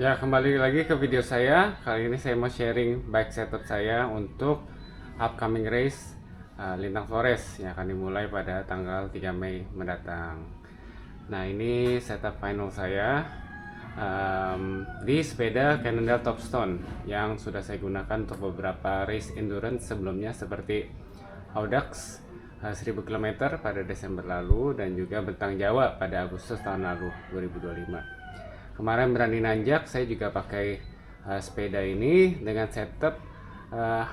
Ya, kembali lagi ke video saya. Kali ini saya mau sharing bike setup saya untuk upcoming race Lintang Forest yang akan dimulai pada tanggal 3 Mei mendatang. Nah, ini setup final saya di sepeda Cannondale Topstone yang sudah saya gunakan untuk beberapa race endurance sebelumnya seperti Audax 1000 km pada Desember lalu dan juga Bentang Jawa pada Agustus tahun lalu 2025. Kemarin berani nanjak saya juga pakai sepeda ini dengan setup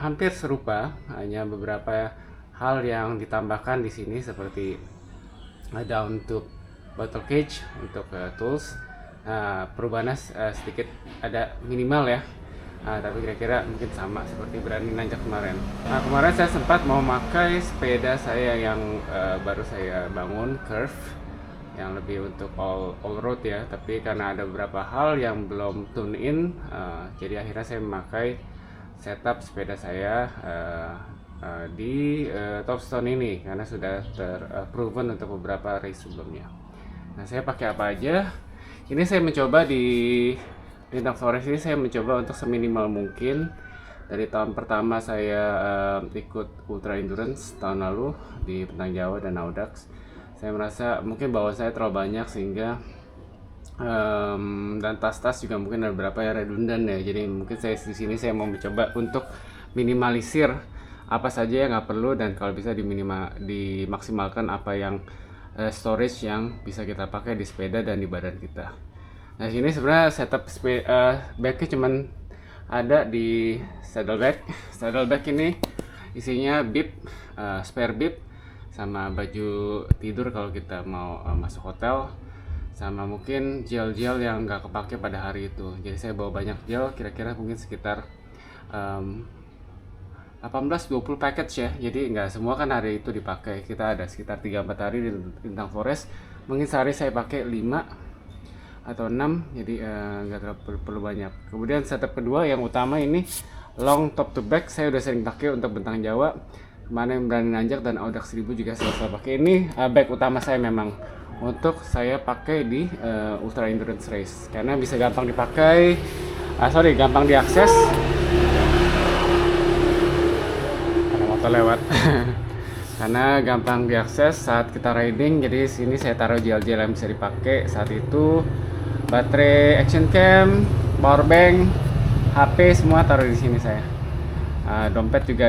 hampir serupa, hanya beberapa hal yang ditambahkan di sini seperti ada untuk bottle cage untuk tools. Perubahannya sedikit ada minimal ya. Tapi kira-kira mungkin sama seperti berani nanjak kemarin. Kemarin saya sempat mau pakai sepeda saya yang baru saya bangun, Curve, yang lebih untuk all road ya, tapi karena ada beberapa hal yang belum tune in, jadi akhirnya saya memakai setup sepeda saya di Topstone ini karena sudah terproven untuk beberapa race sebelumnya. Nah, saya pakai apa aja? Ini saya mencoba di Lintang Forest ini, saya mencoba untuk seminimal mungkin. Dari tahun pertama saya ikut Ultra Endurance tahun lalu di Bentang Jawa dan Audax, saya merasa mungkin bawa saya terlalu banyak sehingga dan tas-tas juga mungkin ada beberapa yang redundant ya. Jadi mungkin saya di sini saya mau mencoba untuk minimalisir apa saja yang nggak perlu dan kalau bisa dimaksimalkan apa yang storage yang bisa kita pakai di sepeda dan di badan kita. Nah, sini sebenarnya setup bagnya cuman ada di saddlebag. Saddlebag ini isinya bib, spare bib, sama baju tidur kalau kita mau masuk hotel, sama mungkin gel-gel yang nggak kepake pada hari itu. Jadi saya bawa banyak gel, kira-kira mungkin sekitar 18-20 package ya. Jadi nggak semua kan hari itu dipakai. Kita ada sekitar 3-4 hari di Lintang Forest. Mungkin sehari saya pakai 5 atau 6, jadi nggak terlalu perlu banyak. Kemudian setup kedua yang utama ini long top to back, saya udah sering pakai untuk Bentang Jawa. Kemarin berani nanjak dan Audax 1000 juga saya pakai. Ini bag utama saya memang untuk saya pakai di Ultra Endurance Race karena bisa gampang dipakai, gampang diakses. Ada motor lewat. Karena gampang diakses saat kita riding. Jadi sini saya taruh gel-gel yang bisa dipakai saat itu, baterai action cam, power bank, HP semua taruh di sini saya. Dompet juga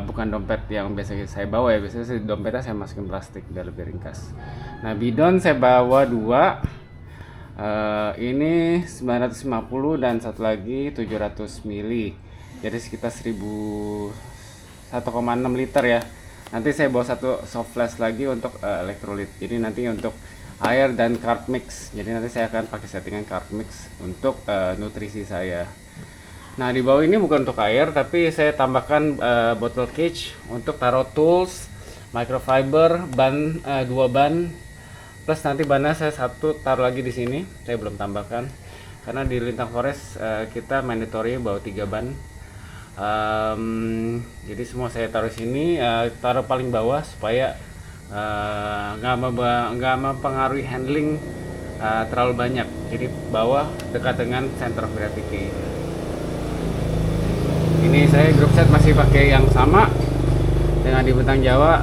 bukan dompet yang biasa saya bawa ya, biasanya dompetnya saya masukin plastik biar lebih ringkas. Nah, bidon saya bawa 2, ini 950 dan satu lagi 700 mili, jadi sekitar 1,6 liter ya. Nanti saya bawa satu soft flask lagi untuk elektrolit, jadi nanti untuk air dan carb mix, jadi nanti saya akan pakai settingan carb mix untuk nutrisi saya. Nah, di bawah ini bukan untuk air, tapi saya tambahkan bottle cage untuk taruh tools, microfiber, ban 2 ban, plus nanti bannya saya satu taruh lagi di sini. Saya belum tambahkan karena di Lintang Forest kita mandatory bawa 3 ban. Jadi semua saya taruh sini, taruh paling bawah supaya nggak mempengaruhi handling terlalu banyak. Jadi bawah dekat dengan center of gravity. Ini saya group set masih pakai yang sama dengan di Bentang Jawa,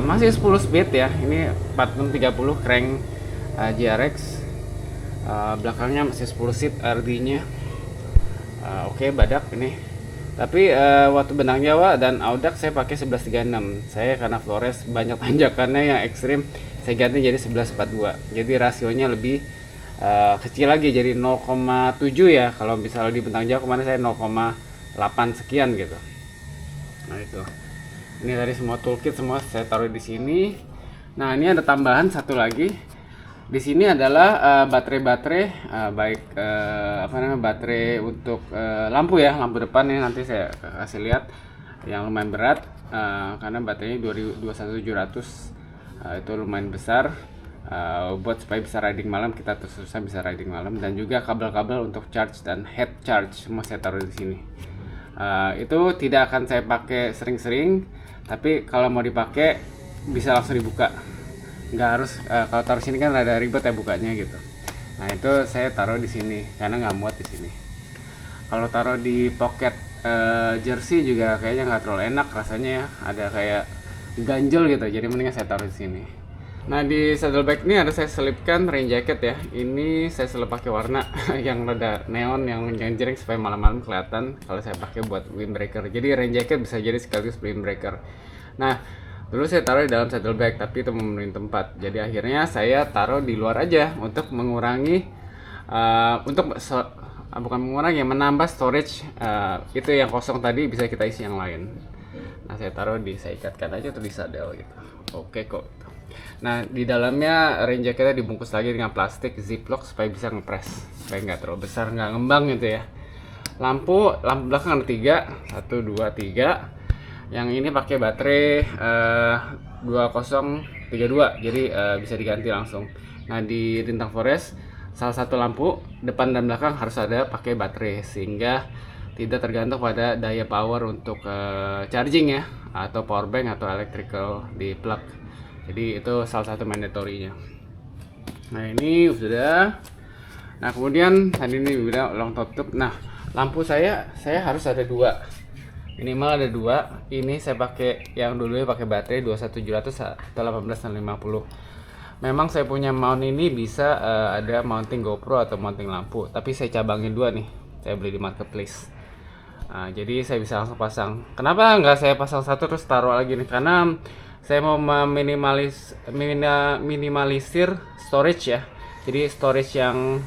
masih 10 speed ya. Ini 4630 crank GRX, belakangnya masih 10 seat RD-nya. Oke, badak ini. Tapi waktu Bentang Jawa dan Audax saya pakai 1136. Saya karena Flores banyak tanjakannya yang ekstrim, saya ganti jadi 1142. Jadi rasionya lebih kecil lagi, jadi 0,7 ya. Kalau misalnya di Bentang Jawa kemarin saya 0,8 sekian gitu. Nah, itu. Ini tadi semua toolkit semua saya taruh di sini. Nah, ini ada tambahan satu lagi. Di sini adalah baterai-baterai, baik baterai untuk lampu ya, lampu depan ini nanti saya kasih lihat yang lumayan berat, karena baterainya 21700, itu lumayan besar, buat supaya bisa riding malam, kita terus-terusan bisa riding malam, dan juga kabel-kabel untuk charge dan head charge semua saya taruh di sini. Itu tidak akan saya pakai sering-sering, tapi kalau mau dipakai bisa langsung dibuka, nggak harus kalau taruh sini kan ada ribet ya bukanya gitu. Nah itu saya taruh di sini karena nggak muat di sini. Kalau taruh di pocket jersey juga kayaknya nggak terlalu enak rasanya ya, ada kayak ganjel gitu, jadi mendingan saya taruh di sini. Nah di saddlebag ini ada saya selipkan rain jacket ya. Ini saya selip pakai warna yang rada neon, yang jering supaya malam-malam kelihatan kalau saya pakai buat windbreaker. Jadi rain jacket bisa jadi sekaligus windbreaker. Nah dulu saya taruh di dalam saddlebag tapi itu memenuhi tempat. Jadi akhirnya saya taruh di luar aja untuk mengurangi bukan mengurangi, menambah storage itu yang kosong tadi bisa kita isi yang lain. Nah saya taruh saya ikatkan aja tuh di saddle gitu. Oke kok. Nah di dalamnya rain jacketnya dibungkus lagi dengan plastik ziplock supaya bisa ngepres, supaya nggak terlalu besar, nggak ngembang gitu ya. Lampu belakang ada 3, 1, 2, 3. Yang ini pakai baterai 2032, jadi bisa diganti langsung. Nah di Rintang Forest salah satu lampu depan dan belakang harus ada pakai baterai sehingga tidak tergantung pada daya power untuk charging ya, atau power bank atau electrical di plug. Jadi itu salah satu mandatorinya. Nah ini sudah. Nah kemudian tadi ini udah long tutup. Nah lampu saya harus ada 2, minimal ada 2. Ini saya pakai yang dulunya pakai baterai 21700 atau 18650. Memang saya punya mount ini bisa ada mounting GoPro atau mounting lampu, tapi saya cabangin 2 nih, saya beli di marketplace. Nah, jadi saya bisa langsung pasang. Kenapa nggak saya pasang satu terus taruh lagi nih? Karena saya mau minimalisir storage ya. Jadi storage yang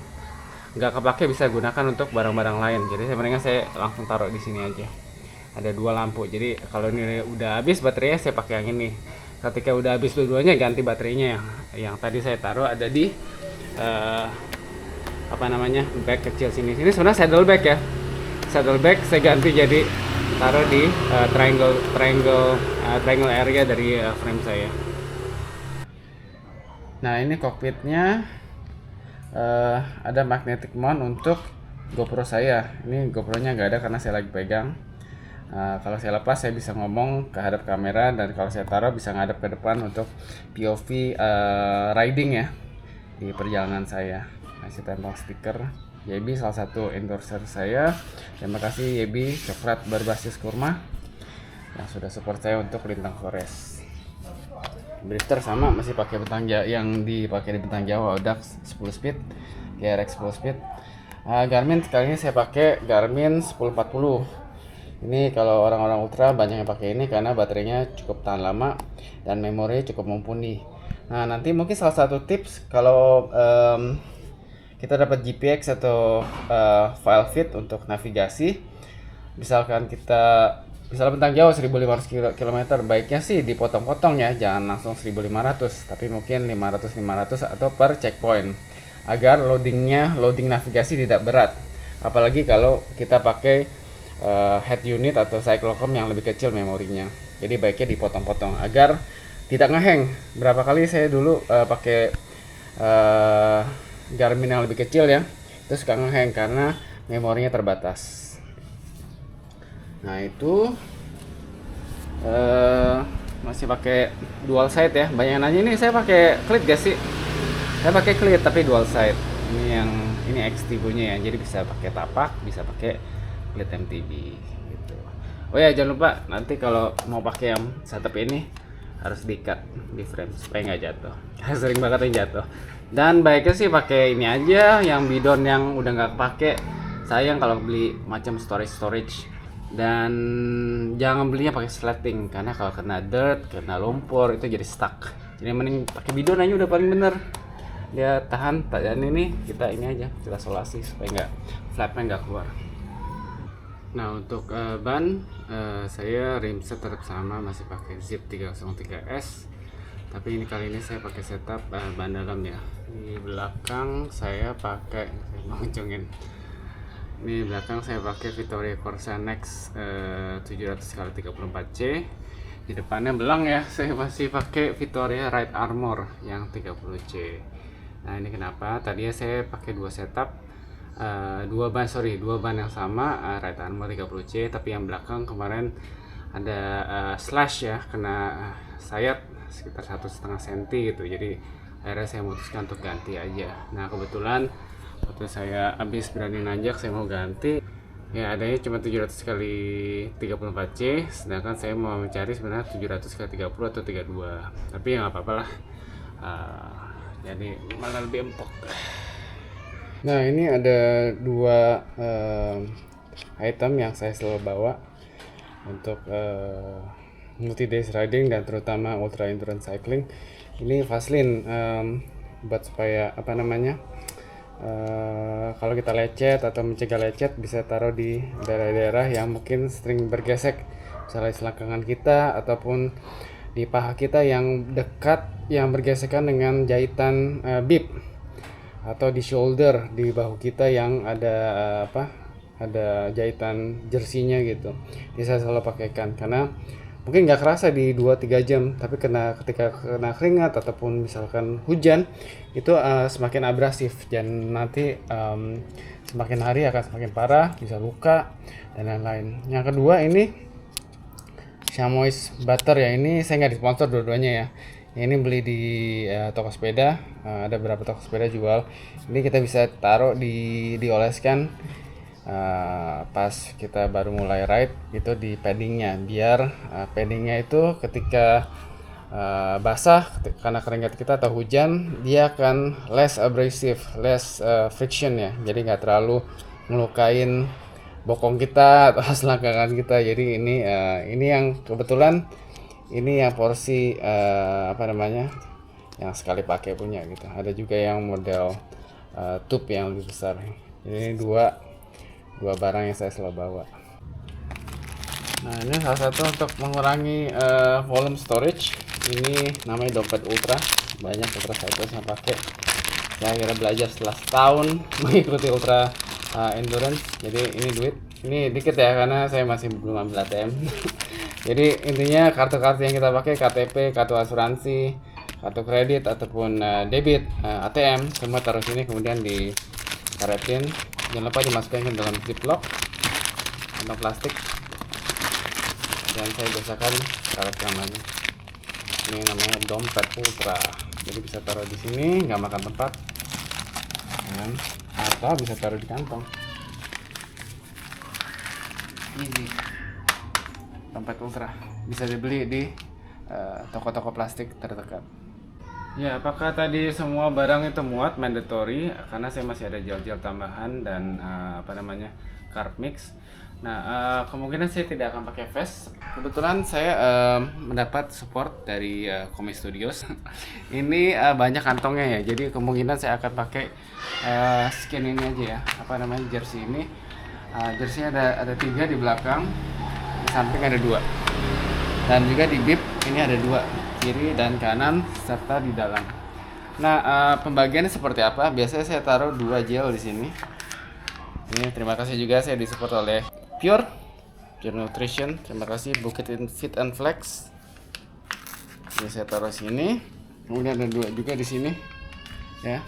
nggak kepake bisa gunakan untuk barang-barang lain. Jadi saya mendingan saya langsung taruh di sini aja. Ada 2 lampu. Jadi kalau ini udah habis baterainya saya pakai yang ini. Ketika udah habis dua-duanya ganti baterainya yang tadi saya taruh ada di bag kecil sini. Ini sebenarnya saddlebag ya. Saddlebag saya ganti jadi taruh di triangle area dari frame saya. Nah ini cockpitnya ada magnetic mount untuk GoPro saya. Ini GoPro-nya nggak ada karena saya lagi pegang. Kalau saya lepas saya bisa ngomong ke hadap kamera, dan kalau saya taruh bisa ngadep ke depan untuk POV riding ya di perjalanan saya. Nah, saya tempel stiker YB, salah satu endorser saya. Terima kasih YB coklat berbasis kurma yang sudah support saya untuk Rintang Forest. Drifter sama masih pakai bentang yang dipakai di Bentang Jawa, Audax 10 speed, GRX 10 speed. Garmin kali ini saya pakai Garmin 1040. Ini kalau orang-orang ultra banyak yang pakai ini karena baterainya cukup tahan lama dan memori cukup mumpuni. Nah nanti mungkin salah satu tips kalau kita dapat GPX atau file fit untuk navigasi, misalnya Bentang Jawa 1500 km, baiknya sih dipotong-potong ya, jangan langsung 1500, tapi mungkin 500 atau per checkpoint agar loading navigasi tidak berat, apalagi kalau kita pakai head unit atau cyclocom yang lebih kecil memorinya. Jadi baiknya dipotong-potong agar tidak ngehang. Berapa kali saya dulu pakai Garmin yang lebih kecil ya, itu suka ngehang karena memorinya terbatas. Nah itu masih pakai dual side ya. Banyak nanya ini saya pakai klit gak sih? Saya pakai klit tapi dual side. Ini XT punya ya, jadi bisa pakai tapak, bisa pakai klit MTB gitu. Oh ya jangan lupa nanti kalau mau pakai yang setup ini harus diikat di frame supaya nggak jatuh. Sering banget yang jatuh. Dan baiknya sih pakai ini aja, yang bidon yang udah nggak kepake. Sayang kalau beli macam storage. Dan jangan belinya pakai sleting karena kalau kena dirt, kena lumpur itu jadi stuck. Jadi mending pakai bidon aja udah paling bener. Dia tahan. Dan ini kita solasi supaya flapnya nggak keluar. Nah untuk ban saya rimset tetap sama, masih pakai Zip 303S. Tapi ini kali ini saya pakai setup ban dalam ya. Di belakang saya pakai, saya mau ngecungin. Ini belakang saya pakai Vittoria Corsa Next 700x34C. Di depannya belang ya, saya masih pakai Vittoria Ride Armor yang 30C. Nah ini kenapa? Tadinya saya pakai dua ban yang sama, Ride Armor 30C, tapi yang belakang kemarin ada slash ya, kena sayap sekitar 1,5 cm gitu, jadi akhirnya saya memutuskan untuk ganti aja. Nah kebetulan waktu saya habis berani nanjak saya mau ganti, ya adanya cuma 700 kali 34C, sedangkan saya mau mencari sebenarnya 700 kali 30 atau 32, tapi ya nggak apa-apa lah. Jadi malah lebih empuk. Nah ini ada dua item yang saya selalu bawa untuk multi days riding dan terutama ultra endurance cycling. Ini Vaseline buat supaya apa namanya, kalau kita lecet atau mencegah lecet bisa taruh di daerah-daerah yang mungkin sering bergesek, misalnya selangkangan kita ataupun di paha kita yang dekat yang bergesekan dengan jahitan bib, atau di shoulder di bahu kita yang ada ada jahitan jersinya gitu. Jadi saya selalu pakaikan karena mungkin nggak kerasa di 2-3 jam, tapi ketika kena keringat ataupun misalkan hujan itu semakin abrasif dan nanti semakin hari akan semakin parah, bisa luka dan lain-lain. Yang kedua ini Chamois butter ya, ini saya nggak disponsor dua-duanya ya. Ini beli di toko sepeda, ada beberapa toko sepeda jual. Ini kita bisa taruh dioleskan pas kita baru mulai ride itu di paddingnya, biar paddingnya itu ketika basah karena keringat kita atau hujan dia akan less abrasive, less friction ya, jadi nggak terlalu melukain bokong kita atau selangkangan kita. Jadi ini yang kebetulan ini yang porsi apa namanya yang sekali pakai punya gitu. Ada juga yang model tube yang lebih besar. Ini dua barang yang saya selalu bawa. Nah ini salah satu untuk mengurangi volume storage. Ini namanya dompet ultra. Banyak ultra cyclist yang pakai. Saya akhirnya belajar setelah setahun mengikuti ultra endurance. Jadi ini duit, ini dikit ya karena saya masih belum ambil ATM. Jadi intinya kartu-kartu yang kita pakai, KTP, kartu asuransi, kartu kredit ataupun debit, ATM, semua taruh sini kemudian dikaretin. Jangan lupa dimasukkan ke dalam ziplock kantong plastik dan saya biasakan karet namanya. Ini namanya dompet ultra. Jadi bisa taruh di sini, nggak makan tempat, atau bisa taruh di kantong. Ini dompet ultra bisa dibeli di toko-toko plastik terdekat. Ya, apakah tadi semua barang itu muat? Mandatory, karena saya masih ada gel-gel tambahan dan apa namanya carb mix. Nah, kemungkinan saya tidak akan pakai vest. Kebetulan saya mendapat support dari Komi Studios. Ini banyak kantongnya ya, jadi kemungkinan saya akan pakai skin ini aja ya, apa namanya jersey ini. Jersey-nya ada 3 di belakang, di samping ada 2, dan juga di bib ini ada 2, kiri dan kanan serta di dalam. Nah, pembagiannya seperti apa? Biasanya saya taruh 2 gel di sini. Ini terima kasih juga saya disupport oleh Pure Nutrition. Terima kasih Bukit Fit and Flex. Ini saya taruh sini. Kemudian ada 2 juga di sini. Ya.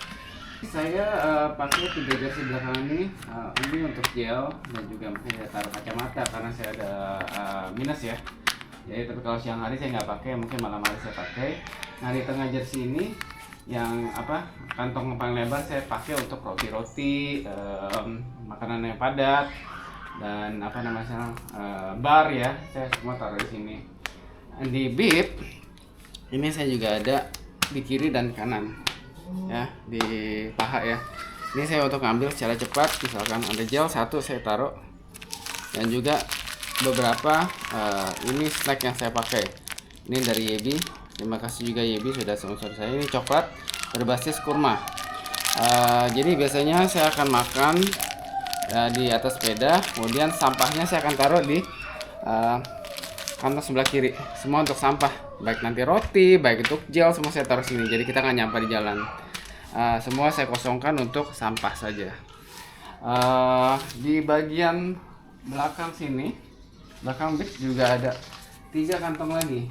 Saya pakai 3 jersey belakang ini untuk gel dan juga saya taruh kacamata karena saya ada minus ya. Jadi tapi kalau siang hari saya nggak pakai, mungkin malam hari saya pakai. Nah di tengah jersey ini yang kantong paling lebar saya pakai untuk roti-roti, makanan yang padat dan bar ya, saya semua taruh di sini. Di bib ini saya juga ada di kiri dan kanan ya, di paha ya. Ini saya untuk ngambil secara cepat, misalkan ada gel 1 saya taruh, dan juga beberapa ini snack yang saya pakai. Ini dari Yebi. Terima kasih juga Yebi sudah sponsor saya. Ini coklat berbasis kurma. Jadi biasanya saya akan makan di atas sepeda, kemudian sampahnya saya akan taruh di kantong sebelah kiri. Semua untuk sampah, baik nanti roti, baik itu gel, semua saya taruh sini. Jadi kita nggak nyampah di jalan. Semua saya kosongkan untuk sampah saja. Di bagian belakang sini, belakang bib juga ada 3 kantong lagi.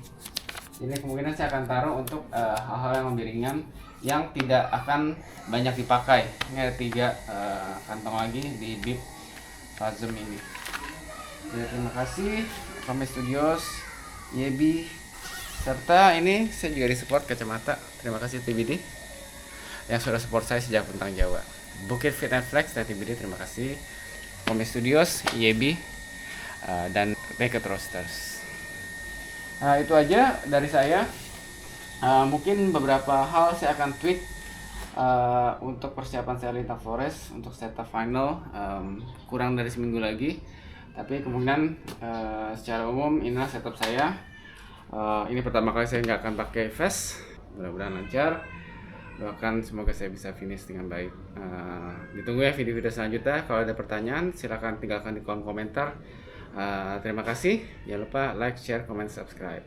Ini kemungkinan saya akan taruh untuk hal-hal yang lebih ringan yang tidak akan banyak dipakai. Ini ada 3 kantong lagi di bib Fazem ini. Ya, terima kasih Komi Studios, Yebi, serta ini saya juga disupport kacamata. Terima kasih TBD. yang sudah support saya sejak Bentang Jawa. Bukit Fit and Flex dan TBD, terima kasih. Home Studios, YB, dan Naked Roasters. Itu aja dari saya. Mungkin beberapa hal saya akan tweak untuk persiapan saya Lintang Forest untuk setup final, kurang dari seminggu lagi. Tapi kemungkinan secara umum inilah setup saya. Ini pertama kali saya nggak akan pakai vest. Mudah-mudahan lancar. Doakan semoga saya bisa finish dengan baik. Ditunggu ya video-video selanjutnya. Kalau ada pertanyaan silahkan tinggalkan di kolom komentar. Terima kasih. Jangan lupa like, share, comment, subscribe.